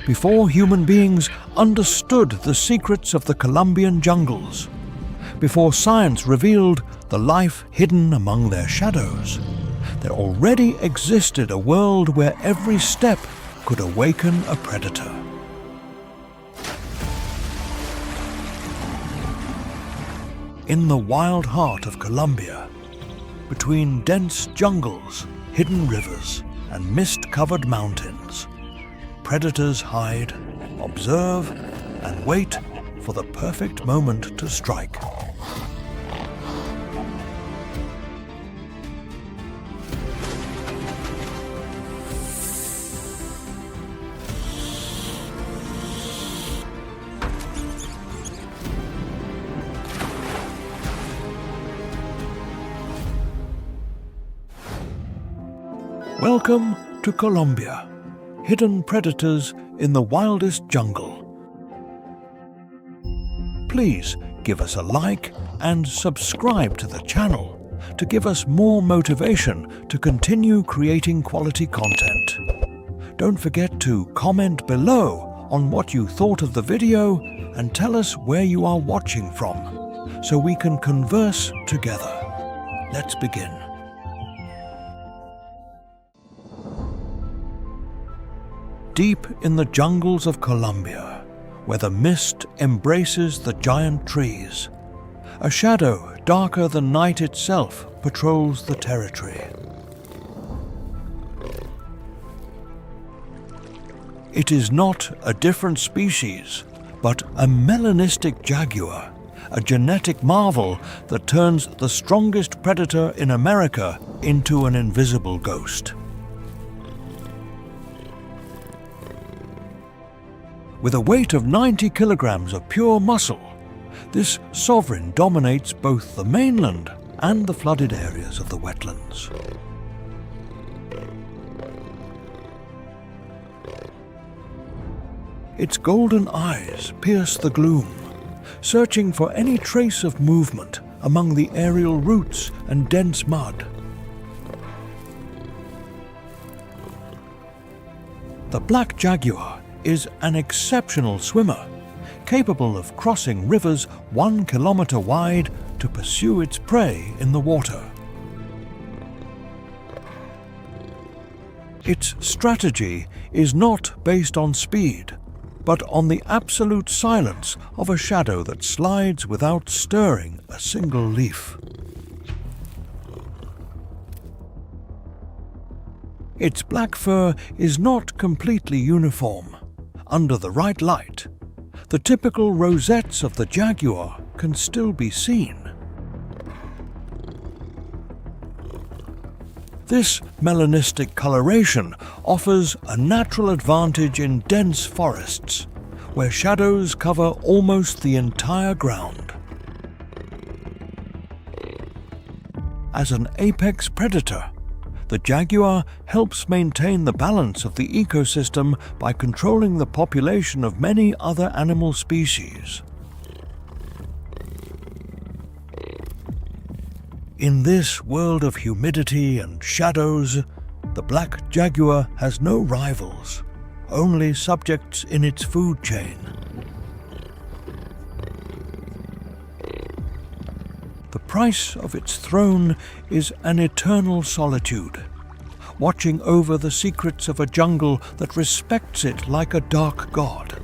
before human beings understood the secrets of the Colombian jungles, before science revealed the life hidden among their shadows, there already existed a world where every step could awaken a predator. In the wild heart of Colombia, between dense jungles, hidden rivers, and mist-covered mountains, predators hide, observe, and wait for the perfect moment to strike. Welcome to Colombia, hidden predators in the wildest jungle. Please give us a like and subscribe to the channel to give us more motivation to continue creating quality content. Don't forget to comment below on what you thought of the video and tell us where you are watching from, so we can converse together. Let's begin. Deep in the jungles of Colombia, where the mist embraces the giant trees, a shadow darker than night itself patrols the territory. It is not a different species, but a melanistic jaguar, a genetic marvel that turns the strongest predator in America into an invisible ghost. With a weight of 90 kilograms of pure muscle, this sovereign dominates both the mainland and the flooded areas of the wetlands. Its golden eyes pierce the gloom, searching for any trace of movement among the aerial roots and dense mud. The black jaguar is an exceptional swimmer, capable of crossing rivers 1 kilometer wide to pursue its prey in the water. Its strategy is not based on speed, but on the absolute silence of a shadow that slides without stirring a single leaf. Its black fur is not completely uniform. Under the right light, the typical rosettes of the jaguar can still be seen. This melanistic coloration offers a natural advantage in dense forests, where shadows cover almost the entire ground. As an apex predator, the jaguar helps maintain the balance of the ecosystem by controlling the population of many other animal species. In this world of humidity and shadows, the black jaguar has no rivals, only subjects in its food chain. The price of its throne is an eternal solitude, watching over the secrets of a jungle that respects it like a dark god.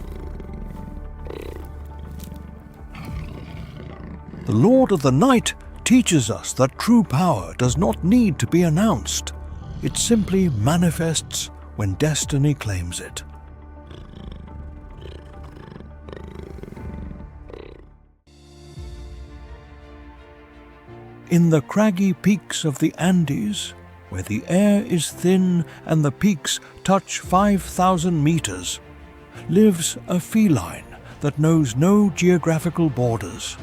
The Lord of the Night teaches us that true power does not need to be announced. It simply manifests when destiny claims it. In the craggy peaks of the Andes, where the air is thin and the peaks touch 5,000 meters, lives a feline that knows no geographical borders.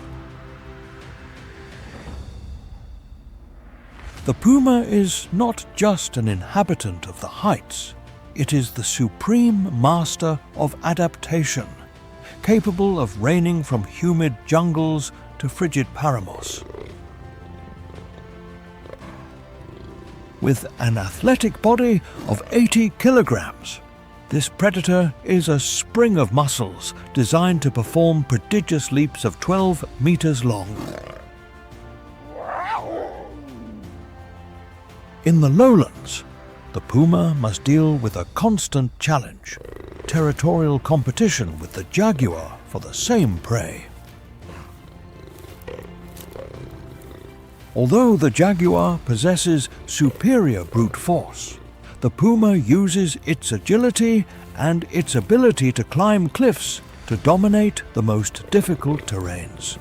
The puma is not just an inhabitant of the heights, it is the supreme master of adaptation, capable of reigning from humid jungles to frigid paramos. With an athletic body of 80 kilograms, This predator is a spring of muscles designed to perform prodigious leaps of 12 meters long. In the lowlands, the puma must deal with a constant challenge: territorial competition with the jaguar for the same prey. Although the jaguar possesses superior brute force, the puma uses its agility and its ability to climb cliffs to dominate the most difficult terrains.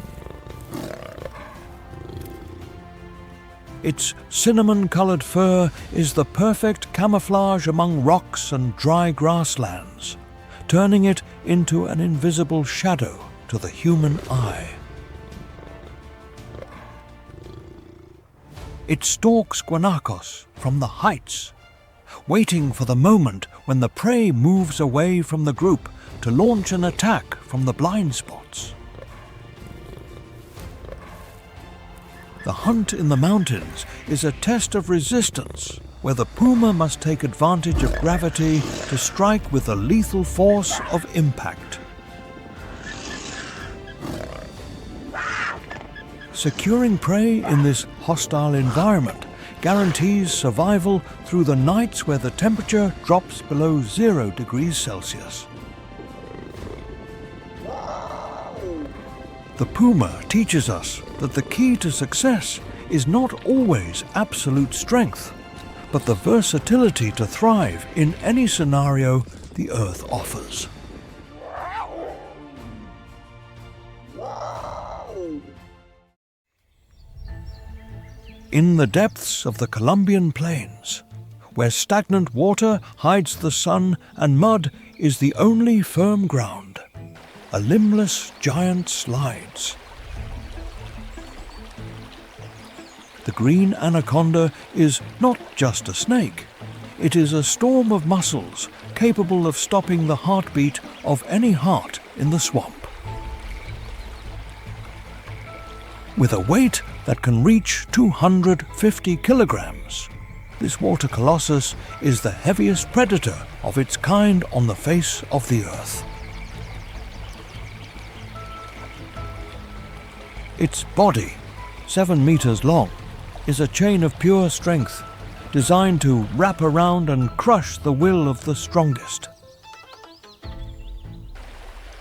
Its cinnamon-colored fur is the perfect camouflage among rocks and dry grasslands, turning it into an invisible shadow to the human eye. It stalks guanacos from the heights, waiting for the moment when the prey moves away from the group to launch an attack from the blind spots. The hunt in the mountains is a test of resistance, where the puma must take advantage of gravity to strike with the lethal force of impact. Securing prey in this hostile environment guarantees survival through the nights where the temperature drops below 0 degrees Celsius. The puma teaches us that the key to success is not always absolute strength, but the versatility to thrive in any scenario the Earth offers. In the depths of the Colombian plains, where stagnant water hides the sun and mud is the only firm ground, a limbless giant slides. The green anaconda is not just a snake. It is a storm of muscles capable of stopping the heartbeat of any heart in the swamp. With a weight that can reach 250 kilograms, this water colossus is the heaviest predator of its kind on the face of the earth. Its body, 7 meters long, is a chain of pure strength, designed to wrap around and crush the will of the strongest.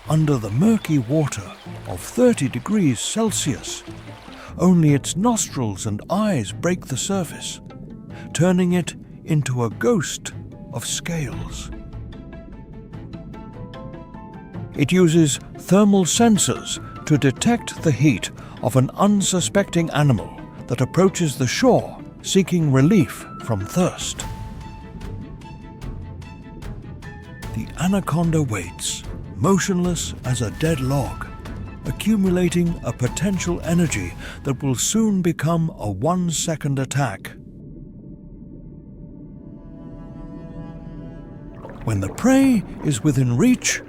Under the murky water of 30 degrees Celsius, only its nostrils and eyes break the surface, turning it into a ghost of scales. It uses thermal sensors to detect the heat of an unsuspecting animal that approaches the shore seeking relief from thirst. The anaconda waits, motionless as a dead log, accumulating a potential energy that will soon become a 1-second attack. When the prey is within reach,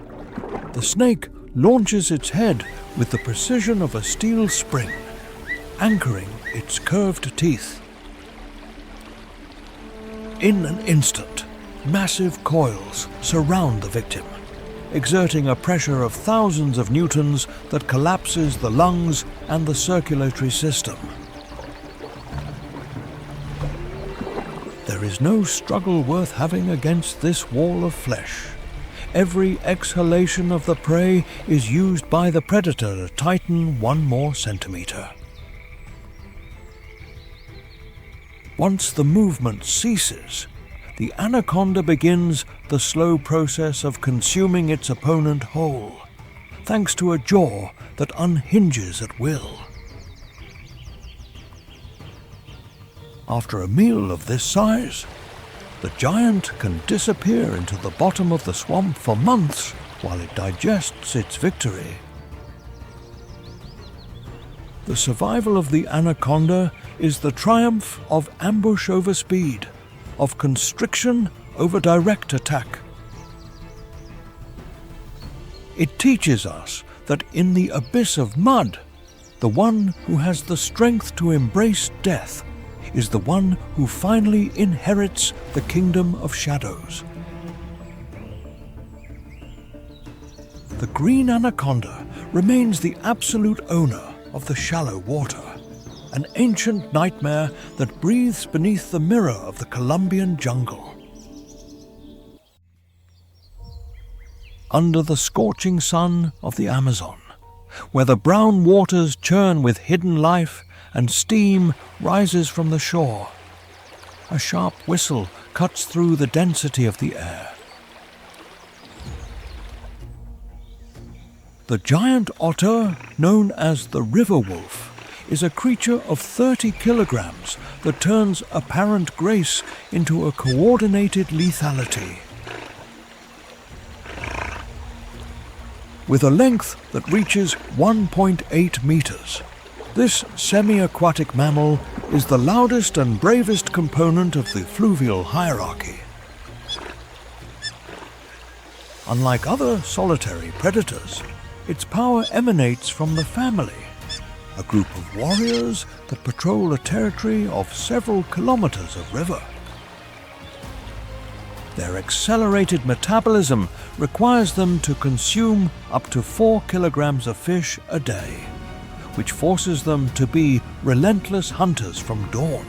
the snake launches its head with the precision of a steel spring, anchoring its curved teeth. In an instant, massive coils surround the victim, exerting a pressure of thousands of newtons that collapses the lungs and the circulatory system. There is no struggle worth having against this wall of flesh. Every exhalation of the prey is used by the predator to tighten 1 more centimeter. Once the movement ceases, the anaconda begins the slow process of consuming its opponent whole, thanks to a jaw that unhinges at will. After a meal of this size, the giant can disappear into the bottom of the swamp for months while it digests its victory. The survival of the anaconda is the triumph of ambush over speed, of constriction over direct attack. It teaches us that in the abyss of mud, the one who has the strength to embrace death is the one who finally inherits the kingdom of shadows. The green anaconda remains the absolute owner of the shallow water, an ancient nightmare that breathes beneath the mirror of the Colombian jungle. Under the scorching sun of the Amazon, where the brown waters churn with hidden life and steam rises from the shore, a sharp whistle cuts through the density of the air. The giant otter, known as the river wolf, is a creature of 30 kilograms that turns apparent grace into a coordinated lethality. With a length that reaches 1.8 meters, this semi-aquatic mammal is the loudest and bravest component of the fluvial hierarchy. Unlike other solitary predators, its power emanates from the family, a group of warriors that patrol a territory of several kilometers of river. Their accelerated metabolism requires them to consume up to 4 kilograms of fish a day, which forces them to be relentless hunters from dawn.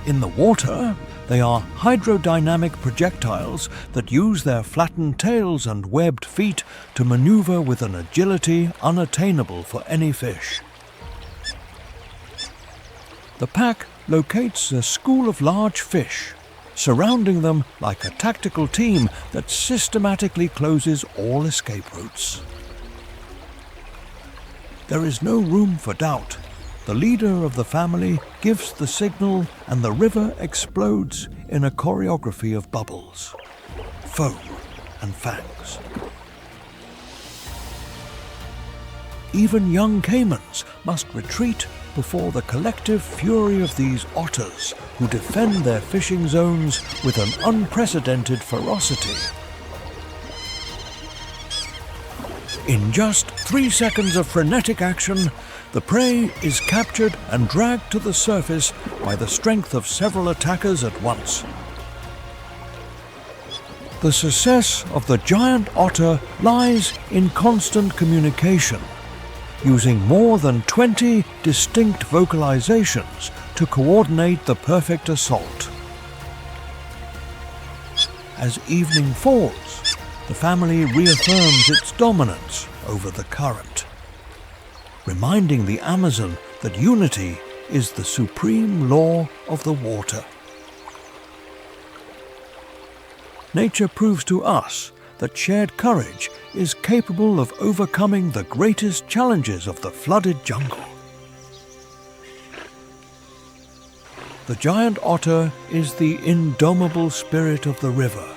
In the water, they are hydrodynamic projectiles that use their flattened tails and webbed feet to maneuver with an agility unattainable for any fish. The pack locates a school of large fish, surrounding them like a tactical team that systematically closes all escape routes. There is no room for doubt. The leader of the family gives the signal and the river explodes in a choreography of bubbles, foam and fangs. Even young caimans must retreat before the collective fury of these otters who defend their fishing zones with an unprecedented ferocity. In just 3 seconds of frenetic action, the prey is captured and dragged to the surface by the strength of several attackers at once. The success of the giant otter lies in constant communication, using more than 20 distinct vocalizations to coordinate the perfect assault. As evening falls, the family reaffirms its dominance over the current, reminding the Amazon that unity is the supreme law of the water. Nature proves to us that shared courage is capable of overcoming the greatest challenges of the flooded jungle. The giant otter is the indomitable spirit of the river,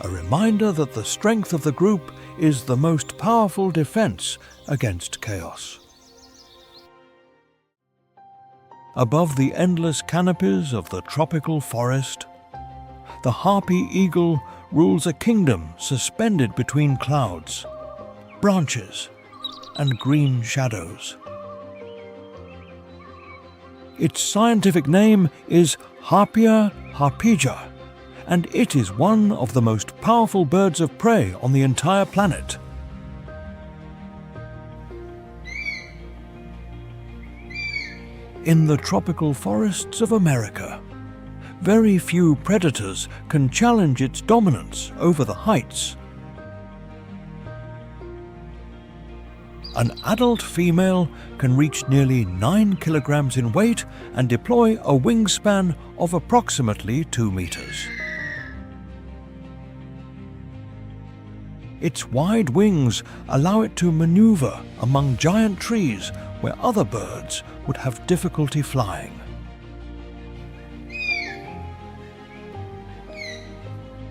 a reminder that the strength of the group is the most powerful defense against chaos. Above the endless canopies of the tropical forest, the harpy eagle rules a kingdom suspended between clouds, branches, and green shadows. Its scientific name is Harpia harpyja, and it is one of the most powerful birds of prey on the entire planet. In the tropical forests of America, very few predators can challenge its dominance over the heights. An adult female can reach nearly 9 kilograms in weight and deploy a wingspan of approximately 2 meters. Its wide wings allow it to maneuver among giant trees where other birds would have difficulty flying.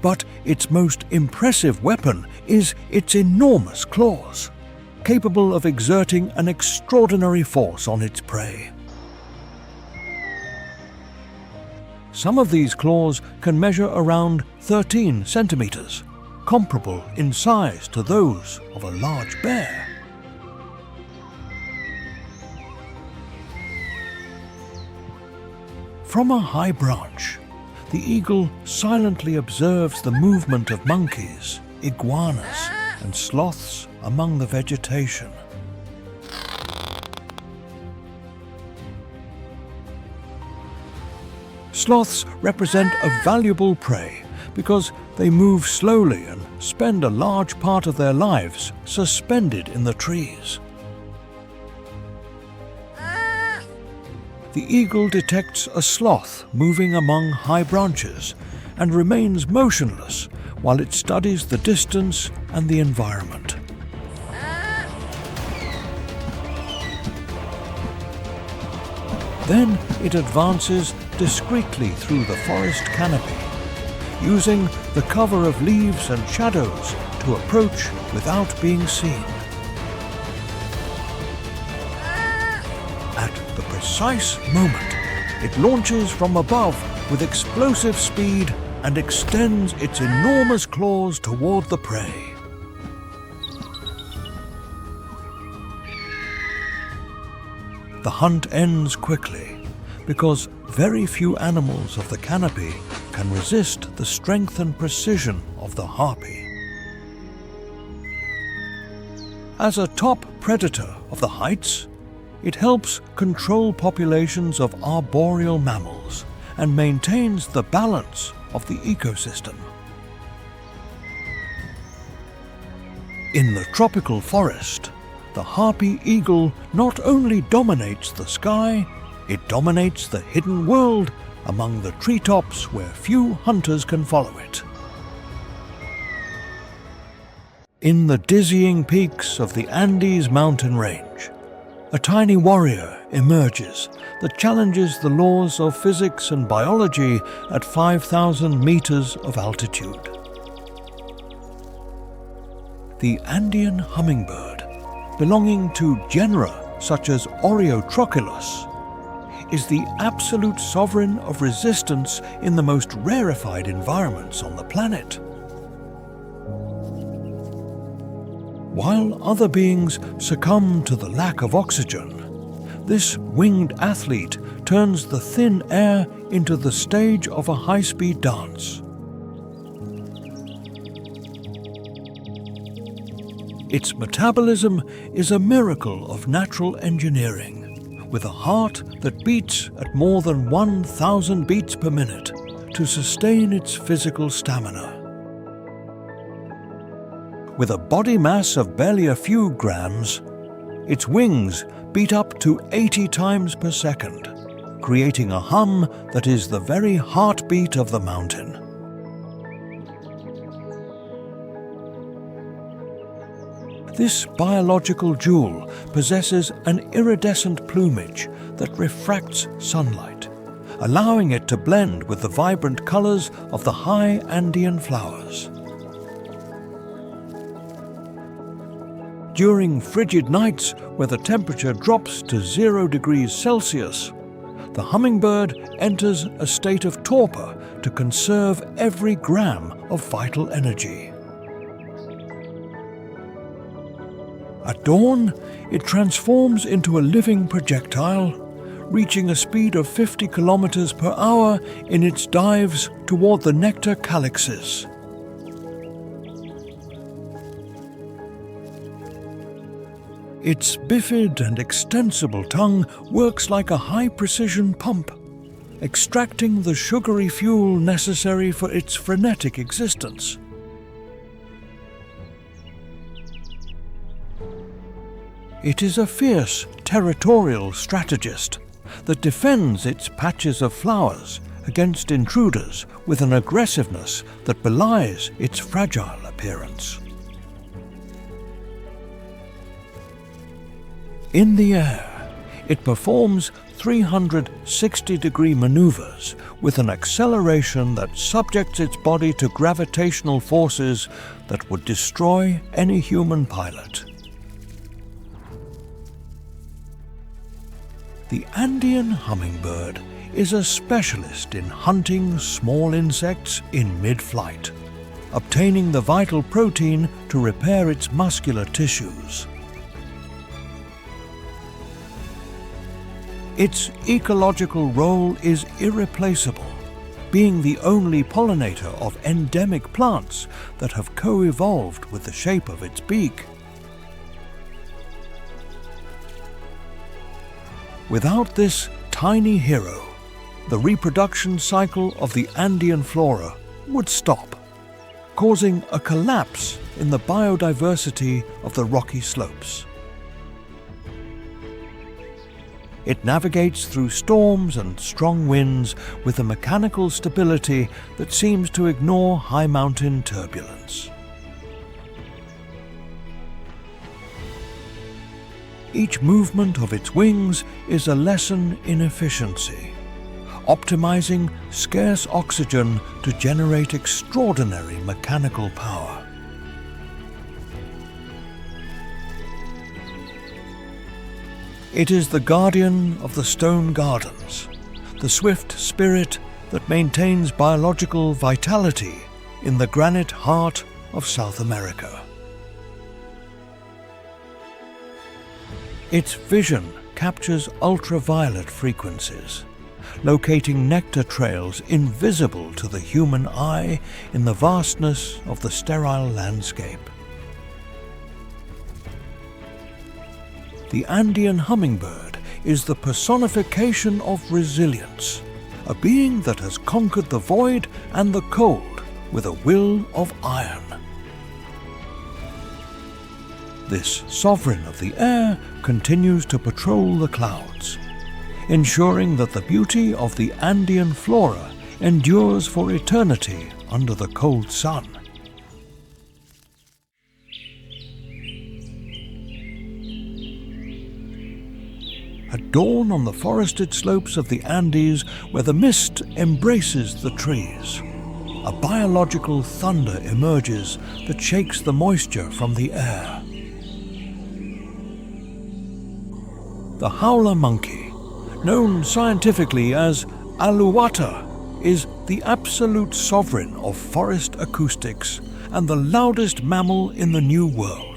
But its most impressive weapon is its enormous claws, capable of exerting an extraordinary force on its prey. Some of these claws can measure around 13 centimeters, comparable in size to those of a large bear. From a high branch, the eagle silently observes the movement of monkeys, iguanas, and sloths among the vegetation. Sloths represent a valuable prey because they move slowly and spend a large part of their lives suspended in the trees. The eagle detects a sloth moving among high branches and remains motionless while it studies the distance and the environment. Then it advances discreetly through the forest canopy, using the cover of leaves and shadows to approach without being seen. At the precise moment, it launches from above with explosive speed and extends its enormous claws toward the prey. The hunt ends quickly because very few animals of the canopy can resist the strength and precision of the harpy. As a top predator of the heights, it helps control populations of arboreal mammals and maintains the balance of the ecosystem. In the tropical forest, the harpy eagle not only dominates the sky, it dominates the hidden world among the treetops where few hunters can follow it. In the dizzying peaks of the Andes mountain range, a tiny warrior emerges that challenges the laws of physics and biology at 5,000 meters of altitude. The Andean hummingbird, belonging to genera such as Oreotrochilus, is the absolute sovereign of resistance in the most rarefied environments on the planet. While other beings succumb to the lack of oxygen, this winged athlete turns the thin air into the stage of a high-speed dance. Its metabolism is a miracle of natural engineering, with a heart that beats at more than 1,000 beats per minute to sustain its physical stamina. With a body mass of barely a few grams, its wings beat up to 80 times per second, creating a hum that is the very heartbeat of the mountain. This biological jewel possesses an iridescent plumage that refracts sunlight, allowing it to blend with the vibrant colors of the high Andean flowers. During frigid nights where the temperature drops to 0 degrees Celsius, the hummingbird enters a state of torpor to conserve every gram of vital energy. At dawn, it transforms into a living projectile, reaching a speed of 50 kilometers per hour in its dives toward the nectar calyxes. Its bifid and extensible tongue works like a high-precision pump, extracting the sugary fuel necessary for its frenetic existence. It is a fierce, territorial strategist that defends its patches of flowers against intruders with an aggressiveness that belies its fragile appearance. In the air, it performs 360-degree maneuvers with an acceleration that subjects its body to gravitational forces that would destroy any human pilot. The Andean hummingbird is a specialist in hunting small insects in mid-flight, obtaining the vital protein to repair its muscular tissues. Its ecological role is irreplaceable, being the only pollinator of endemic plants that have co-evolved with the shape of its beak. Without this tiny hero, the reproduction cycle of the Andean flora would stop, causing a collapse in the biodiversity of the rocky slopes. It navigates through storms and strong winds with a mechanical stability that seems to ignore high mountain turbulence. Each movement of its wings is a lesson in efficiency, optimizing scarce oxygen to generate extraordinary mechanical power. It is the guardian of the stone gardens, the swift spirit that maintains biological vitality in the granite heart of South America. Its vision captures ultraviolet frequencies, locating nectar trails invisible to the human eye in the vastness of the sterile landscape. The Andean hummingbird is the personification of resilience, a being that has conquered the void and the cold with a will of iron. This sovereign of the air continues to patrol the clouds, ensuring that the beauty of the Andean flora endures for eternity under the cold sun. At dawn on the forested slopes of the Andes, where the mist embraces the trees, a biological thunder emerges that shakes the moisture from the air. The howler monkey, known scientifically as alouatta, is the absolute sovereign of forest acoustics and the loudest mammal in the New World.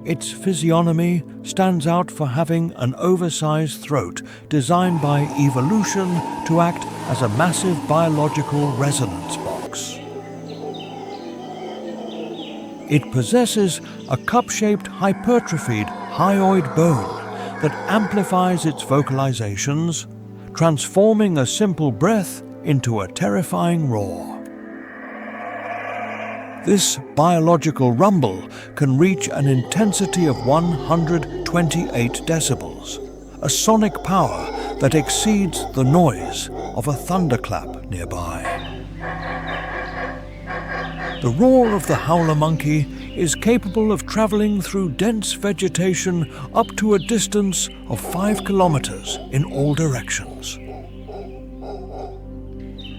Its physiognomy stands out for having an oversized throat designed by evolution to act as a massive biological resonance box. It possesses a cup-shaped hypertrophied hyoid bone that amplifies its vocalizations, transforming a simple breath into a terrifying roar. This biological rumble can reach an intensity of 128 decibels, a sonic power that exceeds the noise of a thunderclap nearby. The roar of the howler monkey is capable of traveling through dense vegetation up to a distance of 5 kilometers in all directions.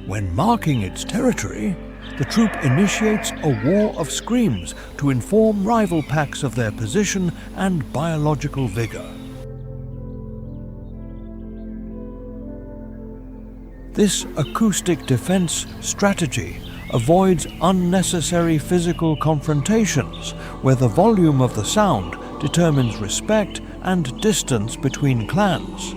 When marking its territory, the troop initiates a war of screams to inform rival packs of their position and biological vigor. This acoustic defense strategy avoids unnecessary physical confrontations where the volume of the sound determines respect and distance between clans.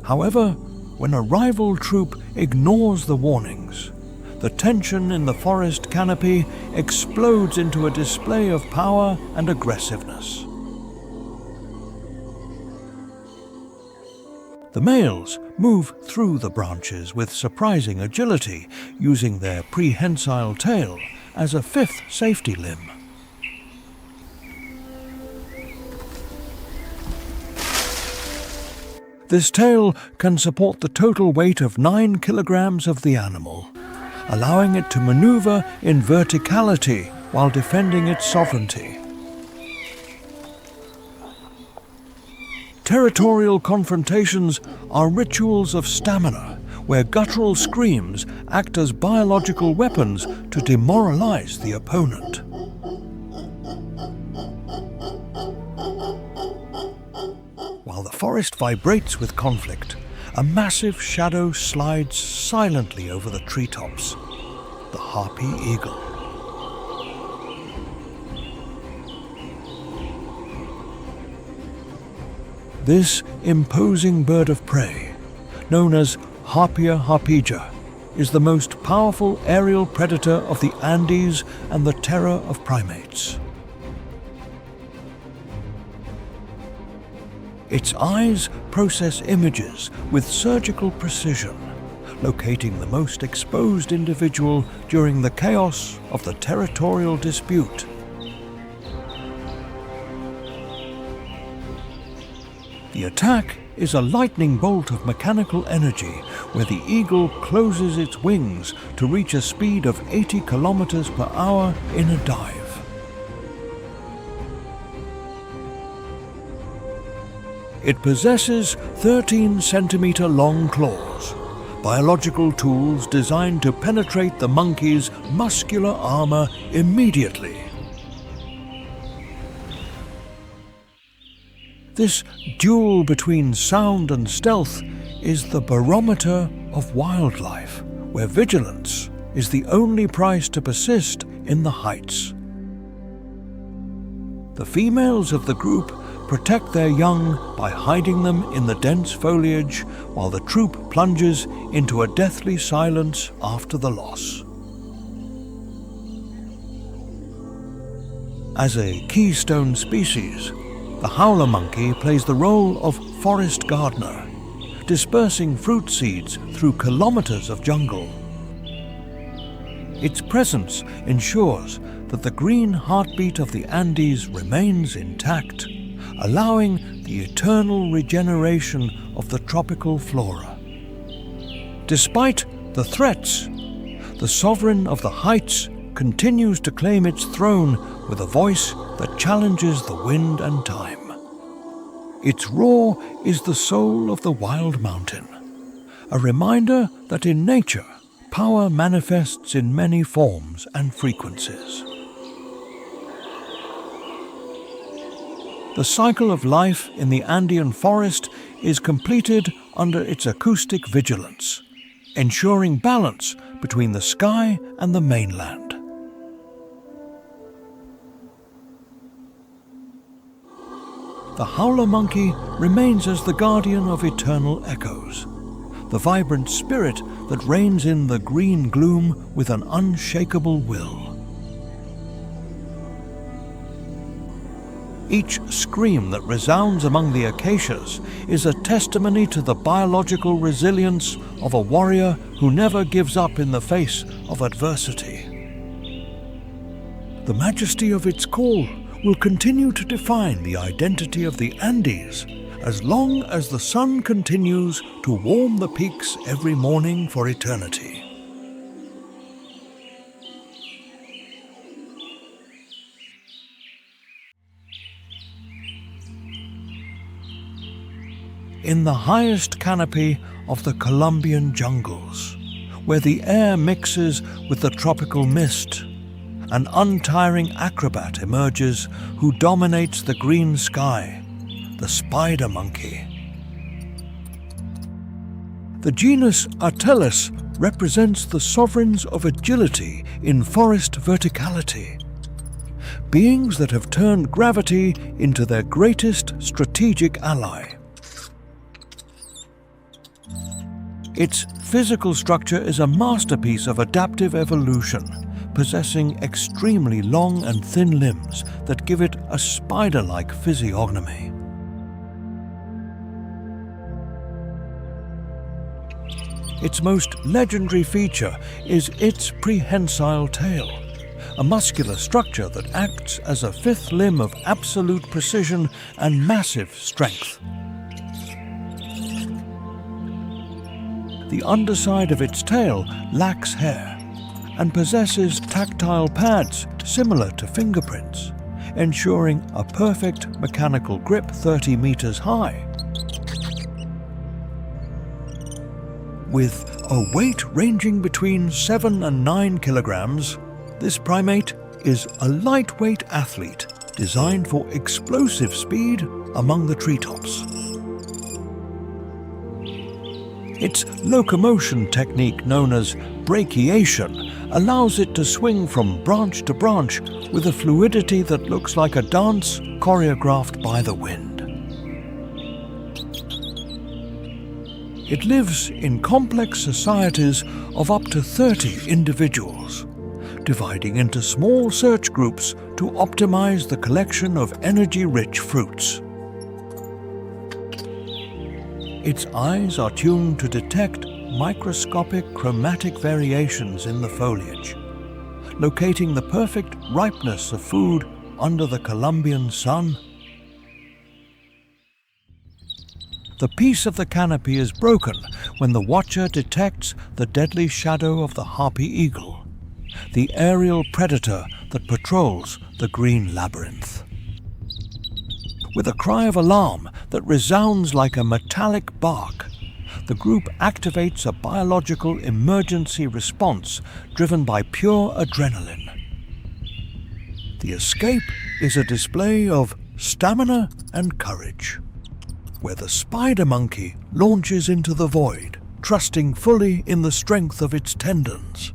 However, when a rival troop ignores the warnings, the tension in the forest canopy explodes into a display of power and aggressiveness. The males move through the branches with surprising agility, using their prehensile tail as a fifth safety limb. This tail can support the total weight of 9 kilograms of the animal, allowing it to maneuver in verticality while defending its sovereignty. Territorial confrontations are rituals of stamina, where guttural screams act as biological weapons to demoralize the opponent. While the forest vibrates with conflict, a massive shadow slides silently over the treetops, the harpy eagle. This imposing bird of prey, known as Harpia harpyja, is the most powerful aerial predator of the Andes and the terror of primates. Its eyes process images with surgical precision, locating the most exposed individual during the chaos of the territorial dispute. The attack is a lightning bolt of mechanical energy where the eagle closes its wings to reach a speed of 80 kilometers per hour in a dive. It possesses 13-centimeter long claws, biological tools designed to penetrate the monkey's muscular armor immediately. This duel between sound and stealth is the barometer of wildlife, where vigilance is the only price to persist in the heights. The females of the group protect their young by hiding them in the dense foliage while the troop plunges into a deathly silence after the loss. As a keystone species, the howler monkey plays the role of forest gardener, dispersing fruit seeds through kilometers of jungle. Its presence ensures that the green heartbeat of the Andes remains intact, allowing the eternal regeneration of the tropical flora. Despite the threats, the sovereign of the heights continues to claim its throne with a voice that challenges the wind and time. Its roar is the soul of the wild mountain, a reminder that in nature, power manifests in many forms and frequencies. The cycle of life in the Andean forest is completed under its acoustic vigilance, ensuring balance between the sky and the mainland. The howler monkey remains as the guardian of eternal echoes, the vibrant spirit that reigns in the green gloom with an unshakable will. Each scream that resounds among the acacias is a testimony to the biological resilience of a warrior who never gives up in the face of adversity. The majesty of its call will continue to define the identity of the Andes as long as the sun continues to warm the peaks every morning for eternity. In the highest canopy of the Colombian jungles, where the air mixes with the tropical mist, an untiring acrobat emerges who dominates the green sky, the spider monkey. The genus Ateles represents the sovereigns of agility in forest verticality, beings that have turned gravity into their greatest strategic ally. Its physical structure is a masterpiece of adaptive evolution, possessing extremely long and thin limbs that give it a spider-like physiognomy. Its most legendary feature is its prehensile tail, a muscular structure that acts as a fifth limb of absolute precision and massive strength. The underside of its tail lacks hair and possesses tactile pads similar to fingerprints, ensuring a perfect mechanical grip 30 meters high. With a weight ranging between 7 and 9 kilograms, this primate is a lightweight athlete designed for explosive speed among the treetops. Its locomotion technique, known as brachiation, allows it to swing from branch to branch with a fluidity that looks like a dance choreographed by the wind. It lives in complex societies of up to 30 individuals, dividing into small search groups to optimize the collection of energy-rich fruits. Its eyes are tuned to detect microscopic chromatic variations in the foliage, locating the perfect ripeness of food under the Colombian sun. The peace of the canopy is broken when the watcher detects the deadly shadow of the harpy eagle, the aerial predator that patrols the green labyrinth. With a cry of alarm that resounds like a metallic bark, the group activates a biological emergency response driven by pure adrenaline. The escape is a display of stamina and courage, where the spider monkey launches into the void, trusting fully in the strength of its tendons.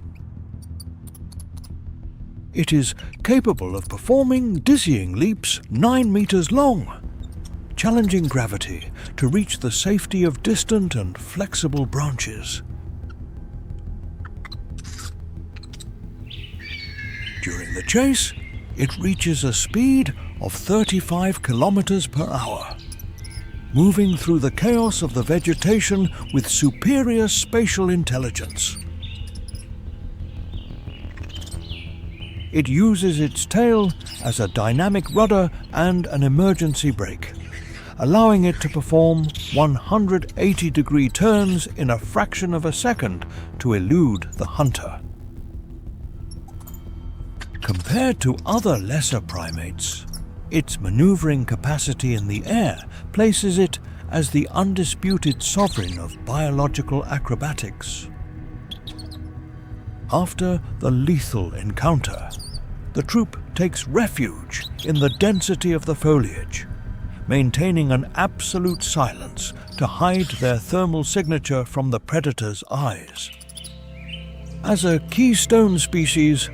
It is capable of performing dizzying leaps 9 meters long, challenging gravity to reach the safety of distant and flexible branches. During the chase, it reaches a speed of 35 kilometers per hour, moving through the chaos of the vegetation with superior spatial intelligence. It uses its tail as a dynamic rudder and an emergency brake, allowing it to perform 180-degree turns in a fraction of a second to elude the hunter. Compared to other lesser primates, its maneuvering capacity in the air places it as the undisputed sovereign of biological acrobatics. After the lethal encounter, the troop takes refuge in the density of the foliage, maintaining an absolute silence to hide their thermal signature from the predator's eyes. As a keystone species,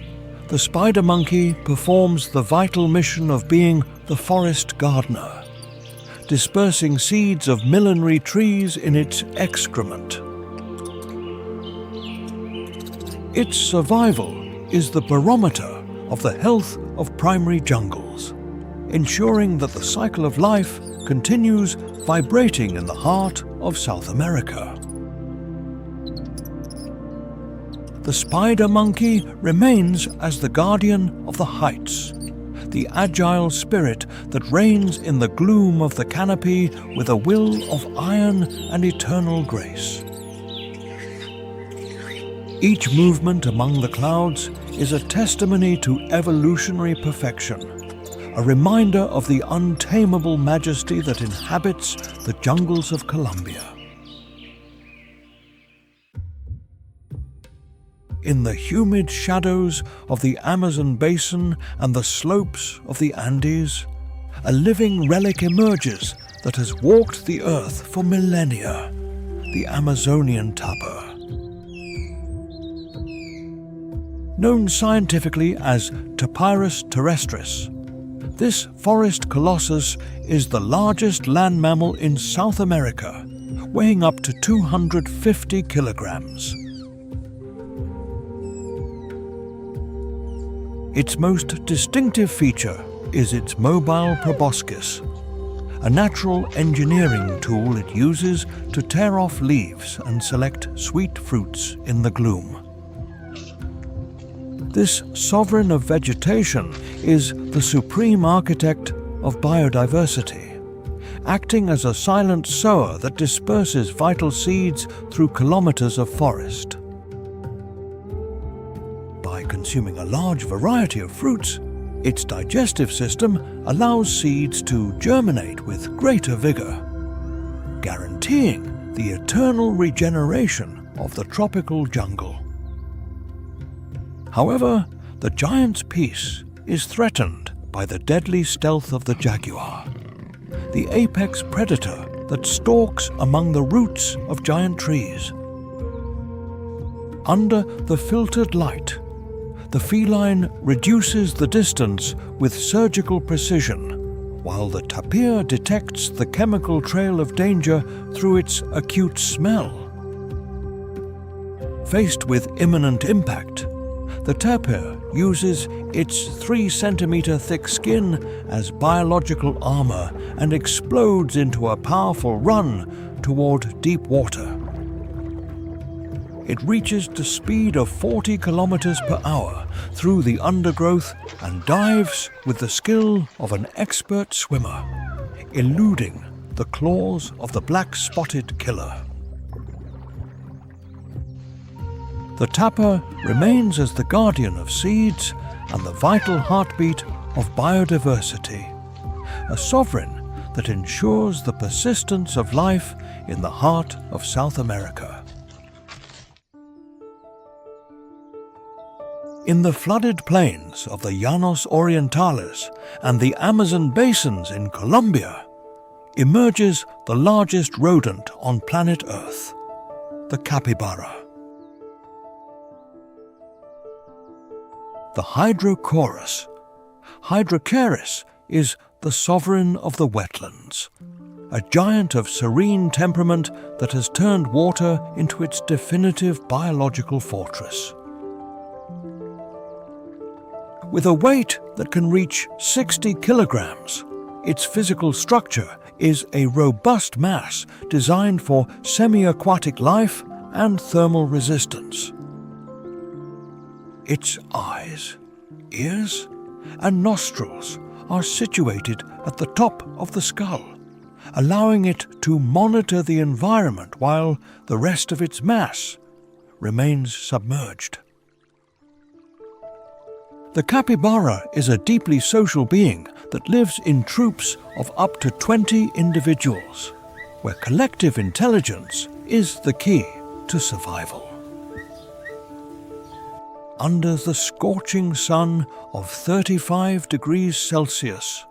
the spider monkey performs the vital mission of being the forest gardener, dispersing seeds of millenary trees in its excrement. Its survival is the barometer of the health of primary jungles, ensuring that the cycle of life continues vibrating in the heart of South America. The spider monkey remains as the guardian of the heights, the agile spirit that reigns in the gloom of the canopy with a will of iron and eternal grace. Each movement among the clouds is a testimony to evolutionary perfection, a reminder of the untamable majesty that inhabits the jungles of Colombia. In the humid shadows of the Amazon basin and the slopes of the Andes, a living relic emerges that has walked the earth for millennia, the Amazonian tapir. Known scientifically as Tapirus terrestris, this forest colossus is the largest land mammal in South America, weighing up to 250 kilograms. Its most distinctive feature is its mobile proboscis, a natural engineering tool it uses to tear off leaves and select sweet fruits in the gloom. This sovereign of vegetation is the supreme architect of biodiversity, acting as a silent sower that disperses vital seeds through kilometers of forest. By consuming a large variety of fruits, its digestive system allows seeds to germinate with greater vigor, guaranteeing the eternal regeneration of the tropical jungle. However, the giant's peace is threatened by the deadly stealth of the jaguar, the apex predator that stalks among the roots of giant trees. Under the filtered light, the feline reduces the distance with surgical precision, while the tapir detects the chemical trail of danger through its acute smell. Faced with imminent impact, the tapir uses its 3 centimeter thick skin as biological armor and explodes into a powerful run toward deep water. It reaches the speed of 40 kilometers per hour through the undergrowth and dives with the skill of an expert swimmer, eluding the claws of the black-spotted killer. The tapir remains as the guardian of seeds and the vital heartbeat of biodiversity, a sovereign that ensures the persistence of life in the heart of South America. In the flooded plains of the Llanos Orientales and the Amazon basins in Colombia emerges the largest rodent on planet Earth, the capybara. The Hydrochaeris is the sovereign of the wetlands, a giant of serene temperament that has turned water into its definitive biological fortress. With a weight that can reach 60 kilograms, its physical structure is a robust mass designed for semi-aquatic life and thermal resistance. Its eyes, ears, and nostrils are situated at the top of the skull, allowing it to monitor the environment while the rest of its mass remains submerged. The capybara is a deeply social being that lives in troops of up to 20 individuals, where collective intelligence is the key to survival. Under the scorching sun of 35 degrees Celsius,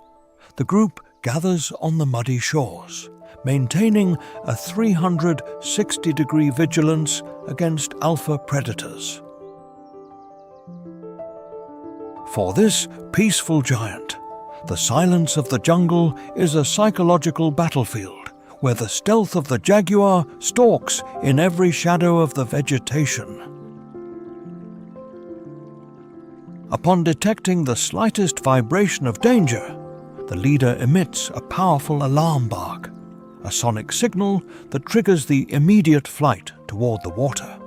the group gathers on the muddy shores, maintaining a 360-degree vigilance against alpha predators. For this peaceful giant, the silence of the jungle is a psychological battlefield where the stealth of the jaguar stalks in every shadow of the vegetation. Upon detecting the slightest vibration of danger, the leader emits a powerful alarm bark, a sonic signal that triggers the immediate flight toward the water.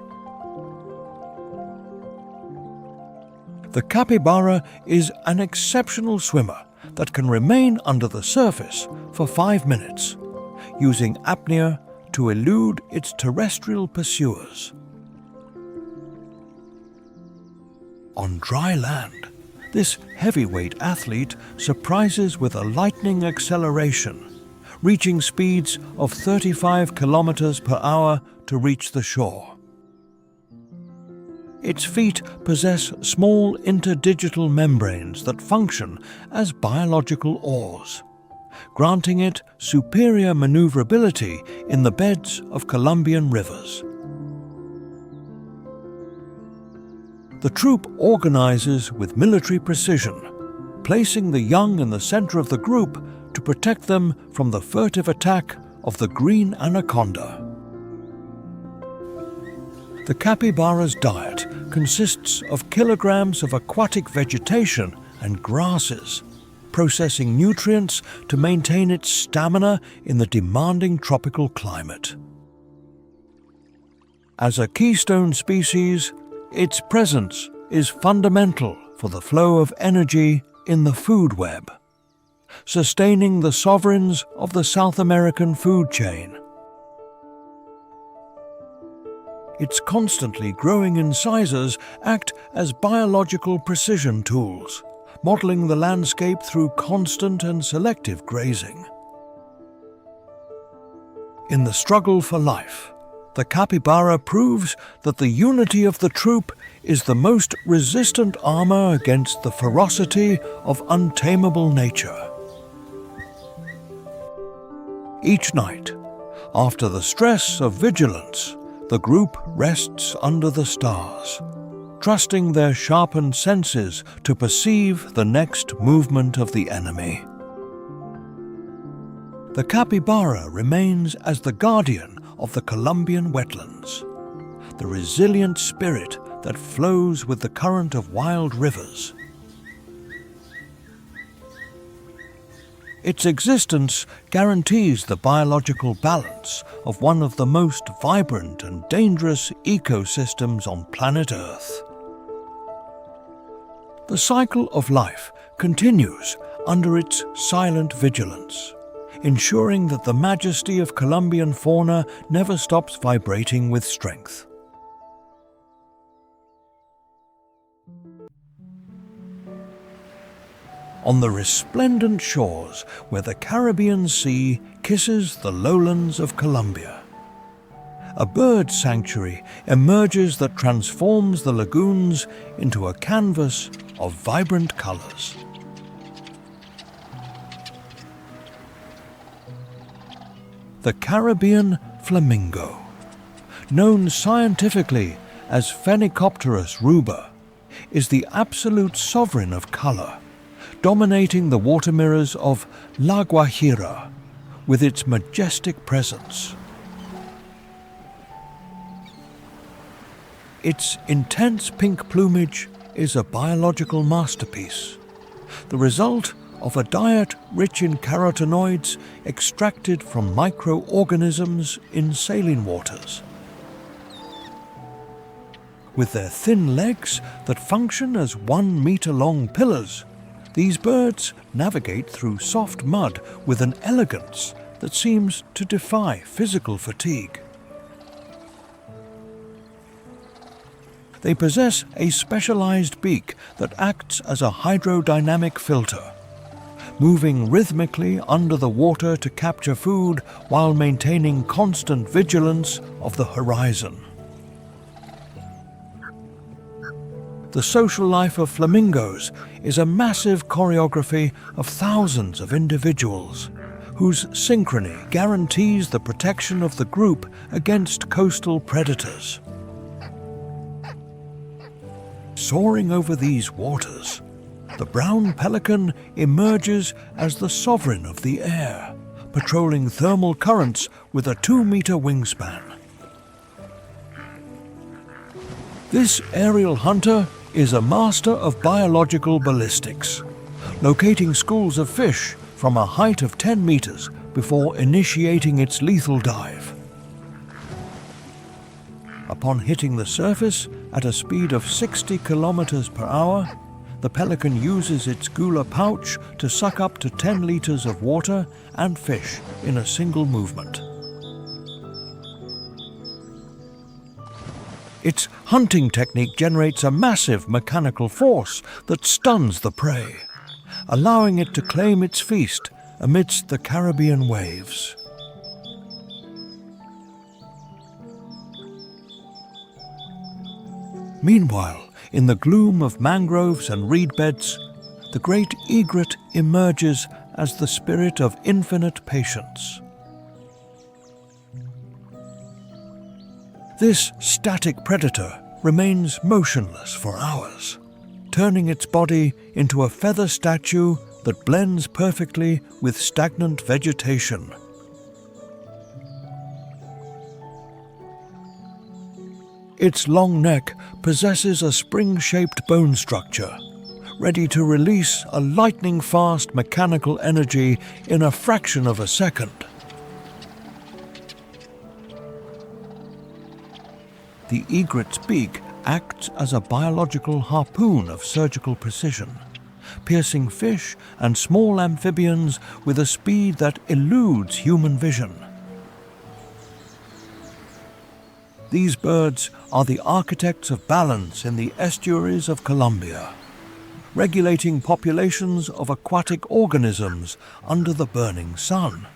The capybara is an exceptional swimmer that can remain under the surface for 5 minutes, using apnea to elude its terrestrial pursuers. On dry land, this heavyweight athlete surprises with a lightning acceleration, reaching speeds of 35 kilometers per hour to reach the shore. Its feet possess small interdigital membranes that function as biological oars, granting it superior maneuverability in the beds of Colombian rivers. The troop organizes with military precision, placing the young in the center of the group to protect them from the furtive attack of the green anaconda. The capybara's diet consists of kilograms of aquatic vegetation and grasses, processing nutrients to maintain its stamina in the demanding tropical climate. As a keystone species, its presence is fundamental for the flow of energy in the food web, sustaining the sovereigns of the South American food chain. Its constantly growing incisors act as biological precision tools, modeling the landscape through constant and selective grazing. In the struggle for life, the capybara proves that the unity of the troop is the most resistant armor against the ferocity of untamable nature. Each night, after the stress of vigilance, the group rests under the stars, trusting their sharpened senses to perceive the next movement of the enemy. The capybara remains as the guardian of the Colombian wetlands, the resilient spirit that flows with the current of wild rivers. Its existence guarantees the biological balance of one of the most vibrant and dangerous ecosystems on planet Earth. The cycle of life continues under its silent vigilance, ensuring that the majesty of Colombian fauna never stops vibrating with strength. On the resplendent shores where the Caribbean Sea kisses the lowlands of Colombia, a bird sanctuary emerges that transforms the lagoons into a canvas of vibrant colors. The Caribbean flamingo, known scientifically as Phenicopterus ruber, is the absolute sovereign of color, dominating the water mirrors of La Guajira with its majestic presence. Its intense pink plumage is a biological masterpiece, the result of a diet rich in carotenoids extracted from microorganisms in saline waters. With their thin legs that function as 1-meter-long pillars, these birds navigate through soft mud with an elegance that seems to defy physical fatigue. They possess a specialized beak that acts as a hydrodynamic filter, moving rhythmically under the water to capture food while maintaining constant vigilance of the horizon. The social life of flamingos is a massive choreography of thousands of individuals, whose synchrony guarantees the protection of the group against coastal predators. Soaring over these waters, the brown pelican emerges as the sovereign of the air, patrolling thermal currents with a 2-meter wingspan. This aerial hunter is a master of biological ballistics, locating schools of fish from a height of 10 meters before initiating its lethal dive. Upon hitting the surface at a speed of 60 kilometers per hour, the pelican uses its gular pouch to suck up to 10 liters of water and fish in a single movement. Its hunting technique generates a massive mechanical force that stuns the prey, allowing it to claim its feast amidst the Caribbean waves. Meanwhile, in the gloom of mangroves and reed beds, the great egret emerges as the spirit of infinite patience. This static predator remains motionless for hours, turning its body into a feather statue that blends perfectly with stagnant vegetation. Its long neck possesses a spring-shaped bone structure, ready to release a lightning-fast mechanical energy in a fraction of a second. The egret's beak acts as a biological harpoon of surgical precision, piercing fish and small amphibians with a speed that eludes human vision. These birds are the architects of balance in the estuaries of Colombia, regulating populations of aquatic organisms under the burning sun.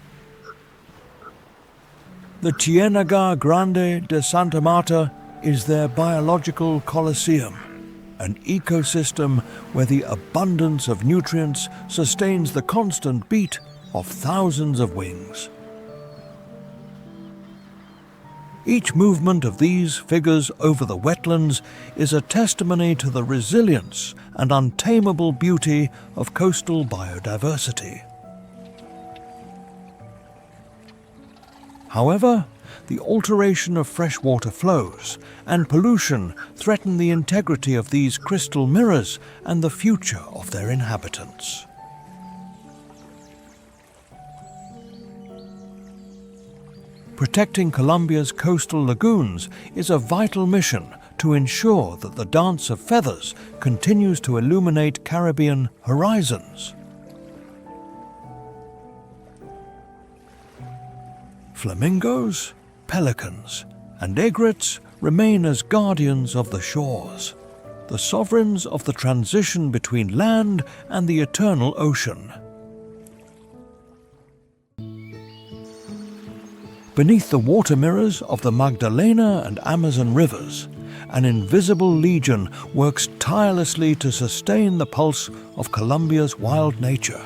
The Ciénaga Grande de Santa Marta is their biological coliseum, an ecosystem where the abundance of nutrients sustains the constant beat of thousands of wings. Each movement of these figures over the wetlands is a testimony to the resilience and untamable beauty of coastal biodiversity. However, the alteration of freshwater flows and pollution threaten the integrity of these crystal mirrors and the future of their inhabitants. Protecting Colombia's coastal lagoons is a vital mission to ensure that the dance of feathers continues to illuminate Caribbean horizons. Flamingos, pelicans, and egrets remain as guardians of the shores, the sovereigns of the transition between land and the eternal ocean. Beneath the water mirrors of the Magdalena and Amazon rivers, an invisible legion works tirelessly to sustain the pulse of Colombia's wild nature.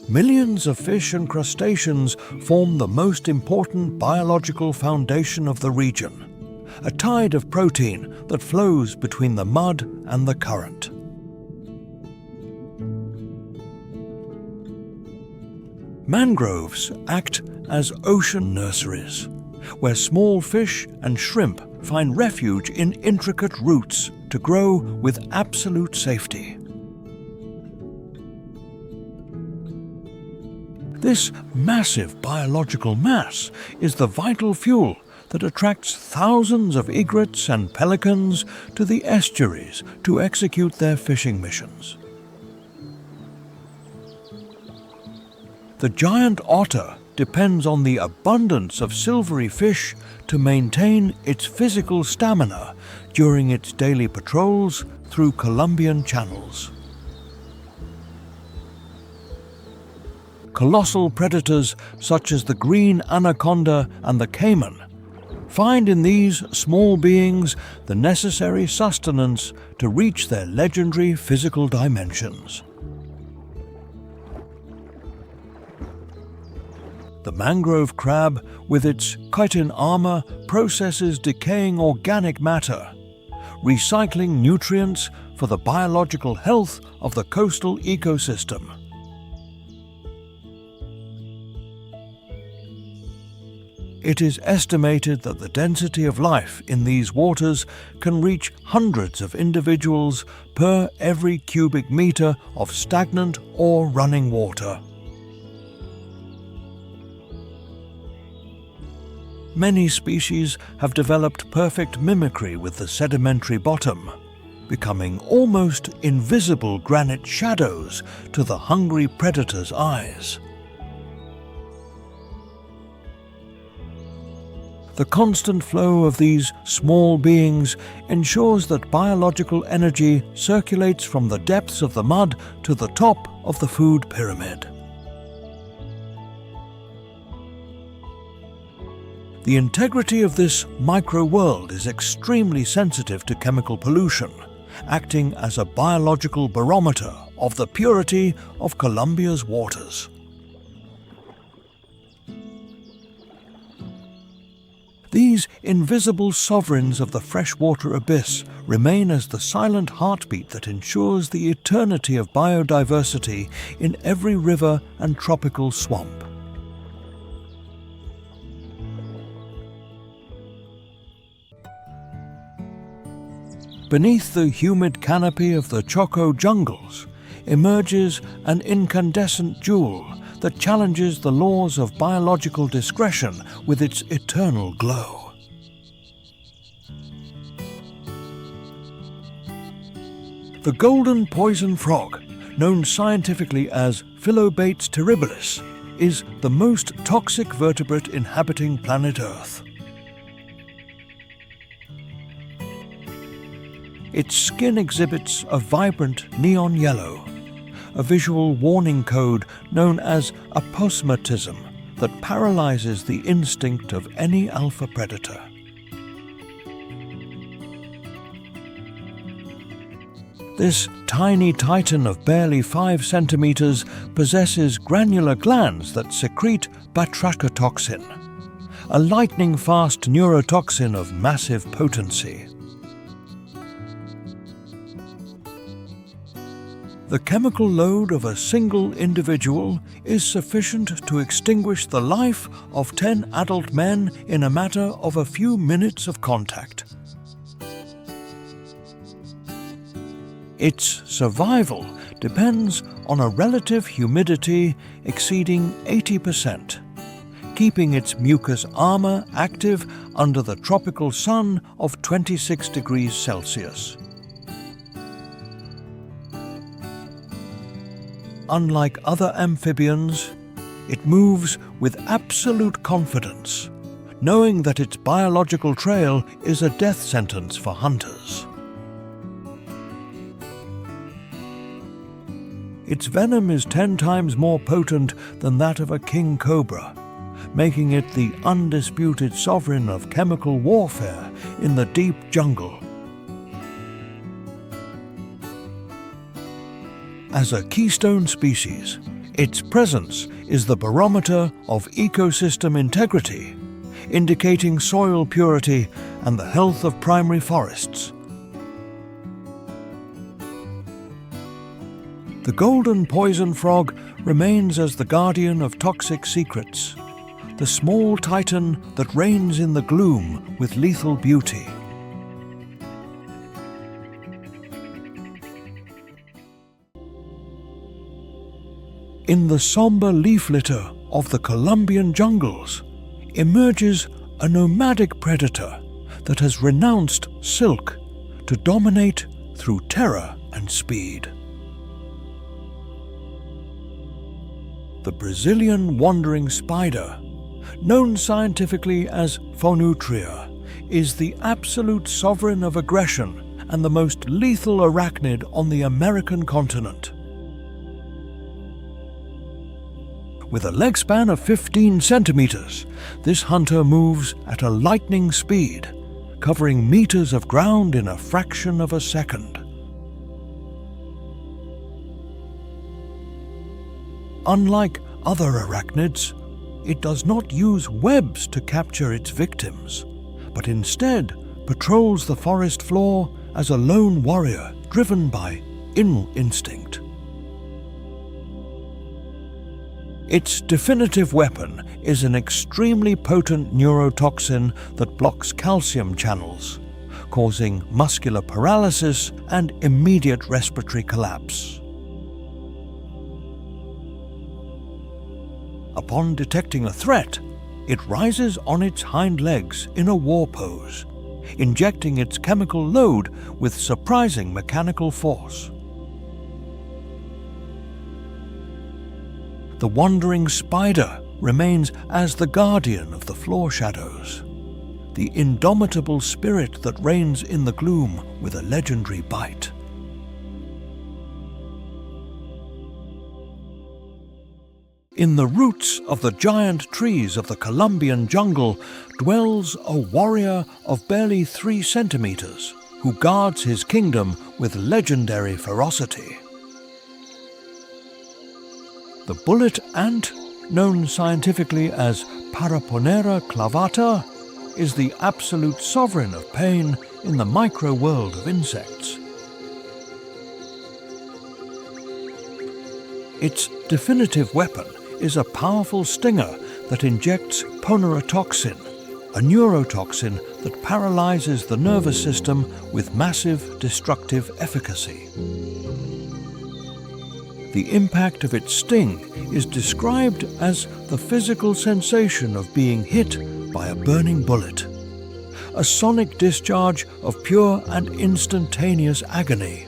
Millions of fish and crustaceans form the most important biological foundation of the region, a tide of protein that flows between the mud and the current. Mangroves act as ocean nurseries, where small fish and shrimp find refuge in intricate roots to grow with absolute safety. This massive biological mass is the vital fuel that attracts thousands of egrets and pelicans to the estuaries to execute their fishing missions. The giant otter depends on the abundance of silvery fish to maintain its physical stamina during its daily patrols through Colombian channels. Colossal predators such as the green anaconda and the caiman find in these small beings the necessary sustenance to reach their legendary physical dimensions. The mangrove crab, with its chitin armor, processes decaying organic matter, recycling nutrients for the biological health of the coastal ecosystem. It is estimated that the density of life in these waters can reach hundreds of individuals per every cubic meter of stagnant or running water. Many species have developed perfect mimicry with the sedimentary bottom, becoming almost invisible granite shadows to the hungry predator's eyes. The constant flow of these small beings ensures that biological energy circulates from the depths of the mud to the top of the food pyramid. The integrity of this micro-world is extremely sensitive to chemical pollution, acting as a biological barometer of the purity of Colombia's waters. These invisible sovereigns of the freshwater abyss remain as the silent heartbeat that ensures the eternity of biodiversity in every river and tropical swamp. Beneath the humid canopy of the Choco jungles emerges an incandescent jewel that challenges the laws of biological discretion with its eternal glow. The golden poison frog, known scientifically as Philobates terribilis, is the most toxic vertebrate inhabiting planet Earth. Its skin exhibits a vibrant neon yellow, a visual warning code known as aposematism that paralyzes the instinct of any alpha predator. This tiny titan of barely 5 centimeters possesses granular glands that secrete batrachotoxin, a lightning-fast neurotoxin of massive potency. The chemical load of a single individual is sufficient to extinguish the life of 10 adult men in a matter of a few minutes of contact. Its survival depends on a relative humidity exceeding 80%, keeping its mucous armor active under the tropical sun of 26 degrees Celsius. Unlike other amphibians, it moves with absolute confidence, knowing that its biological trail is a death sentence for hunters. Its venom is 10 times more potent than that of a king cobra, making it the undisputed sovereign of chemical warfare in the deep jungle. As a keystone species, its presence is the barometer of ecosystem integrity, indicating soil purity and the health of primary forests. The golden poison frog remains as the guardian of toxic secrets, the small titan that reigns in the gloom with lethal beauty. In the somber leaf litter of the Colombian jungles emerges a nomadic predator that has renounced silk to dominate through terror and speed. The Brazilian wandering spider, known scientifically as Phonutria, is the absolute sovereign of aggression and the most lethal arachnid on the American continent. With a leg span of 15 centimeters, this hunter moves at a lightning speed, covering meters of ground in a fraction of a second. Unlike other arachnids, it does not use webs to capture its victims, but instead patrols the forest floor as a lone warrior driven by instinct. Its definitive weapon is an extremely potent neurotoxin that blocks calcium channels, causing muscular paralysis and immediate respiratory collapse. Upon detecting a threat, it rises on its hind legs in a war pose, injecting its chemical load with surprising mechanical force. The wandering spider remains as the guardian of the floor shadows, the indomitable spirit that reigns in the gloom with a legendary bite. In the roots of the giant trees of the Colombian jungle dwells a warrior of barely 3 centimeters who guards his kingdom with legendary ferocity. The bullet ant, known scientifically as Paraponera clavata, is the absolute sovereign of pain in the micro-world of insects. Its definitive weapon is a powerful stinger that injects ponerotoxin, a neurotoxin that paralyzes the nervous system with massive destructive efficacy. The impact of its sting is described as the physical sensation of being hit by a burning bullet, a sonic discharge of pure and instantaneous agony.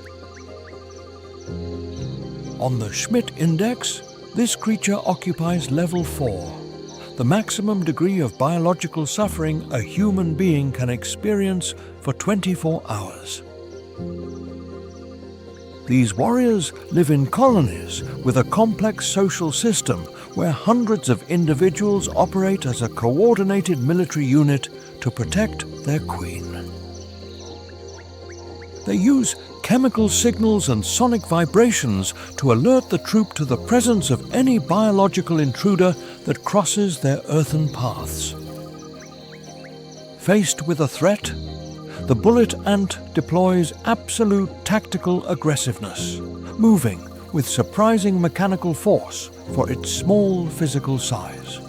On the Schmidt Index, this creature occupies level 4, the maximum degree of biological suffering a human being can experience for 24 hours. These warriors live in colonies with a complex social system where hundreds of individuals operate as a coordinated military unit to protect their queen. They use chemical signals and sonic vibrations to alert the troop to the presence of any biological intruder that crosses their earthen paths. Faced with a threat, the bullet ant deploys absolute tactical aggressiveness, moving with surprising mechanical force for its small physical size.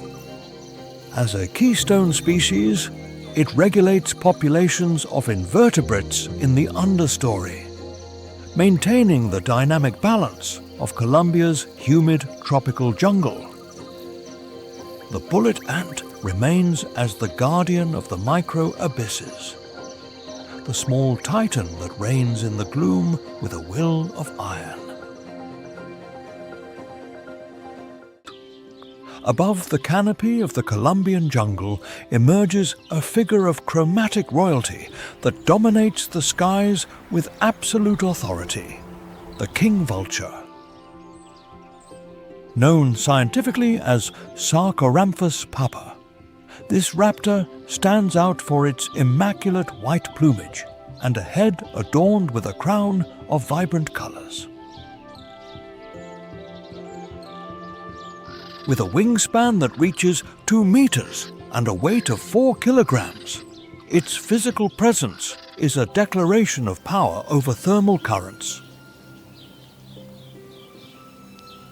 As a keystone species, it regulates populations of invertebrates in the understory, maintaining the dynamic balance of Colombia's humid tropical jungle. The bullet ant remains as the guardian of the micro-abysses, the small titan that reigns in the gloom with a will of iron. Above the canopy of the Colombian jungle emerges a figure of chromatic royalty that dominates the skies with absolute authority, the king vulture. Known scientifically as Sarcoramphus papa, this raptor stands out for its immaculate white plumage and a head adorned with a crown of vibrant colors. With a wingspan that reaches 2 meters and a weight of 4 kilograms, its physical presence is a declaration of power over thermal currents.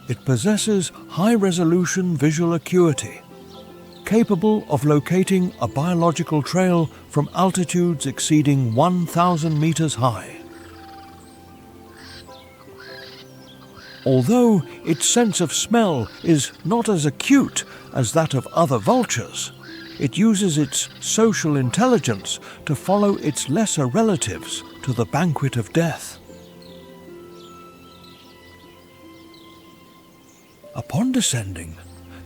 It possesses high-resolution visual acuity, capable of locating a biological trail from altitudes exceeding 1,000 meters high. Although its sense of smell is not as acute as that of other vultures, it uses its social intelligence to follow its lesser relatives to the banquet of death. Upon descending,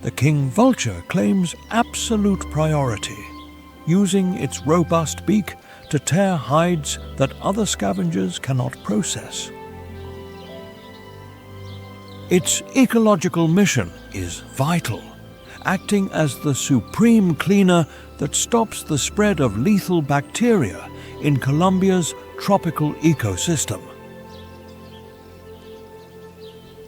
the king vulture claims absolute priority, using its robust beak to tear hides that other scavengers cannot process. Its ecological mission is vital, acting as the supreme cleaner that stops the spread of lethal bacteria in Colombia's tropical ecosystem.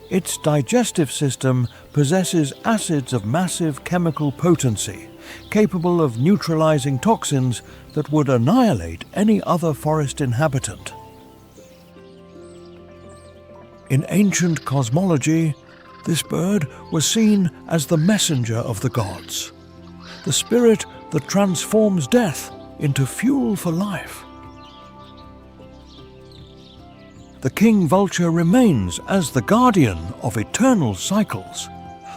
Its digestive system possesses acids of massive chemical potency, capable of neutralizing toxins that would annihilate any other forest inhabitant. In ancient cosmology, this bird was seen as the messenger of the gods, the spirit that transforms death into fuel for life. The king vulture remains as the guardian of eternal cycles,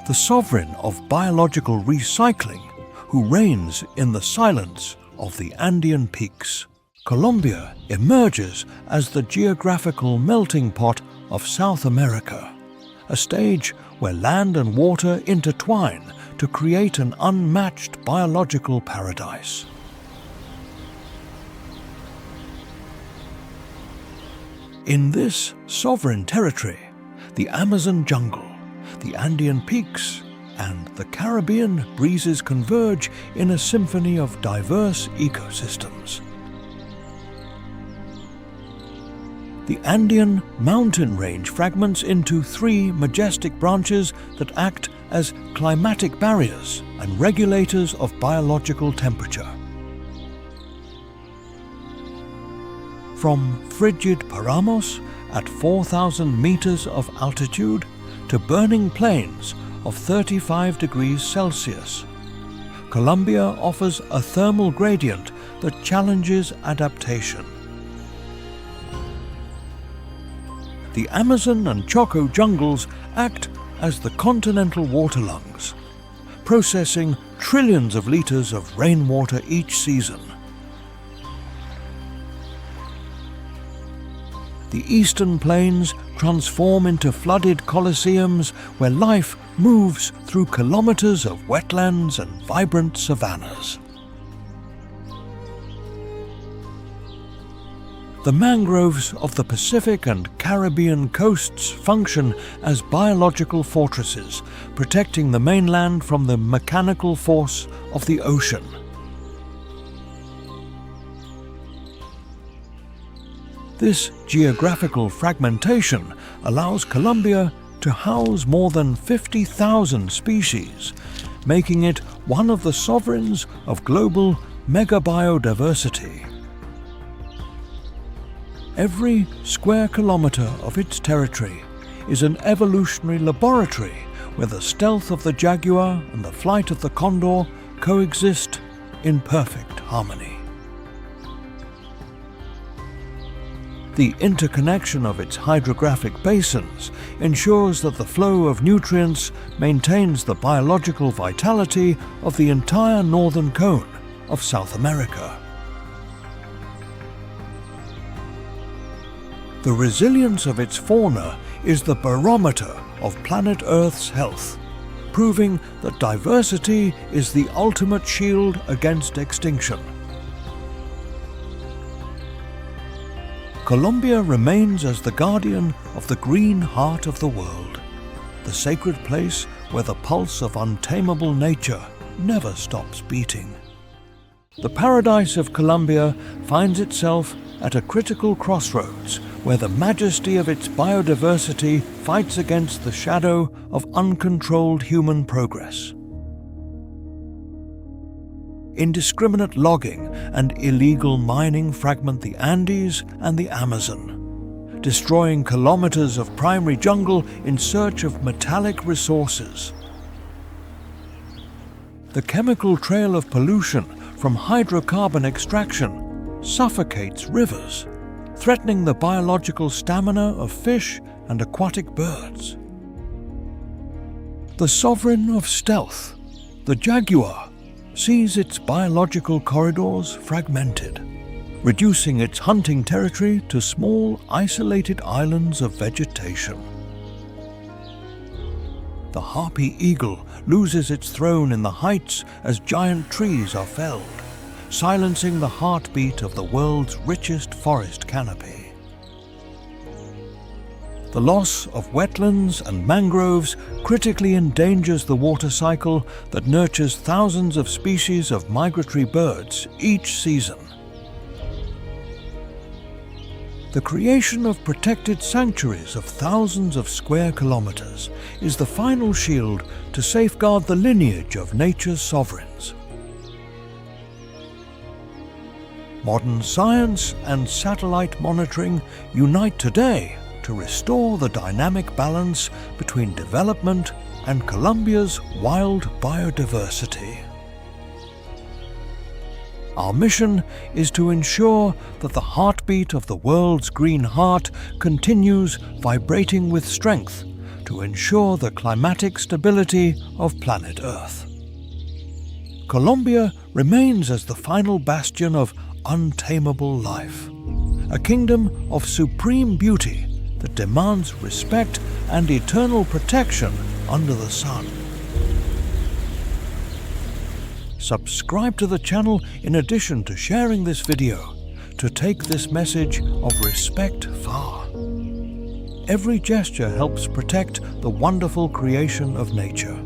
the sovereign of biological recycling, who reigns in the silence of the Andean peaks. Colombia emerges as the geographical melting pot of South America, a stage where land and water intertwine to create an unmatched biological paradise. In this sovereign territory, the Amazon jungle, the Andean peaks, and the Caribbean breezes converge in a symphony of diverse ecosystems. The Andean mountain range fragments into 3 majestic branches that act as climatic barriers and regulators of biological temperature. From frigid Paramos at 4,000 meters of altitude to burning plains of 35 degrees Celsius, Colombia offers a thermal gradient that challenges adaptation. The Amazon and Choco jungles act as the continental water lungs, processing trillions of liters of rainwater each season. The eastern plains transform into flooded coliseums where life moves through kilometers of wetlands and vibrant savannas. The mangroves of the Pacific and Caribbean coasts function as biological fortresses, protecting the mainland from the mechanical force of the ocean. This geographical fragmentation allows Colombia to house more than 50,000 species, making it one of the sovereigns of global megabiodiversity. Every square kilometer of its territory is an evolutionary laboratory where the stealth of the jaguar and the flight of the condor coexist in perfect harmony. The interconnection of its hydrographic basins ensures that the flow of nutrients maintains the biological vitality of the entire northern cone of South America. The resilience of its fauna is the barometer of planet Earth's health, proving that diversity is the ultimate shield against extinction. Colombia remains as the guardian of the green heart of the world, the sacred place where the pulse of untamable nature never stops beating. The paradise of Colombia finds itself at a critical crossroads where the majesty of its biodiversity fights against the shadow of uncontrolled human progress. Indiscriminate logging and illegal mining fragment the Andes and the Amazon, destroying kilometers of primary jungle in search of metallic resources. The chemical trail of pollution from hydrocarbon extraction suffocates rivers, threatening the biological stamina of fish and aquatic birds. The sovereign of stealth, the jaguar, sees its biological corridors fragmented, reducing its hunting territory to small, isolated islands of vegetation. The harpy eagle loses its throne in the heights as giant trees are felled, silencing the heartbeat of the world's richest forest canopy. The loss of wetlands and mangroves critically endangers the water cycle that nurtures thousands of species of migratory birds each season. The creation of protected sanctuaries of thousands of square kilometers is the final shield to safeguard the lineage of nature's sovereigns. Modern science and satellite monitoring unite today to restore the dynamic balance between development and Colombia's wild biodiversity. Our mission is to ensure that the heartbeat of the world's green heart continues vibrating with strength to ensure the climatic stability of planet Earth. Colombia remains as the final bastion of untamable life, a kingdom of supreme beauty that demands respect and eternal protection under the sun. Subscribe to the channel in addition to sharing this video to take this message of respect far. Every gesture helps protect the wonderful creation of nature.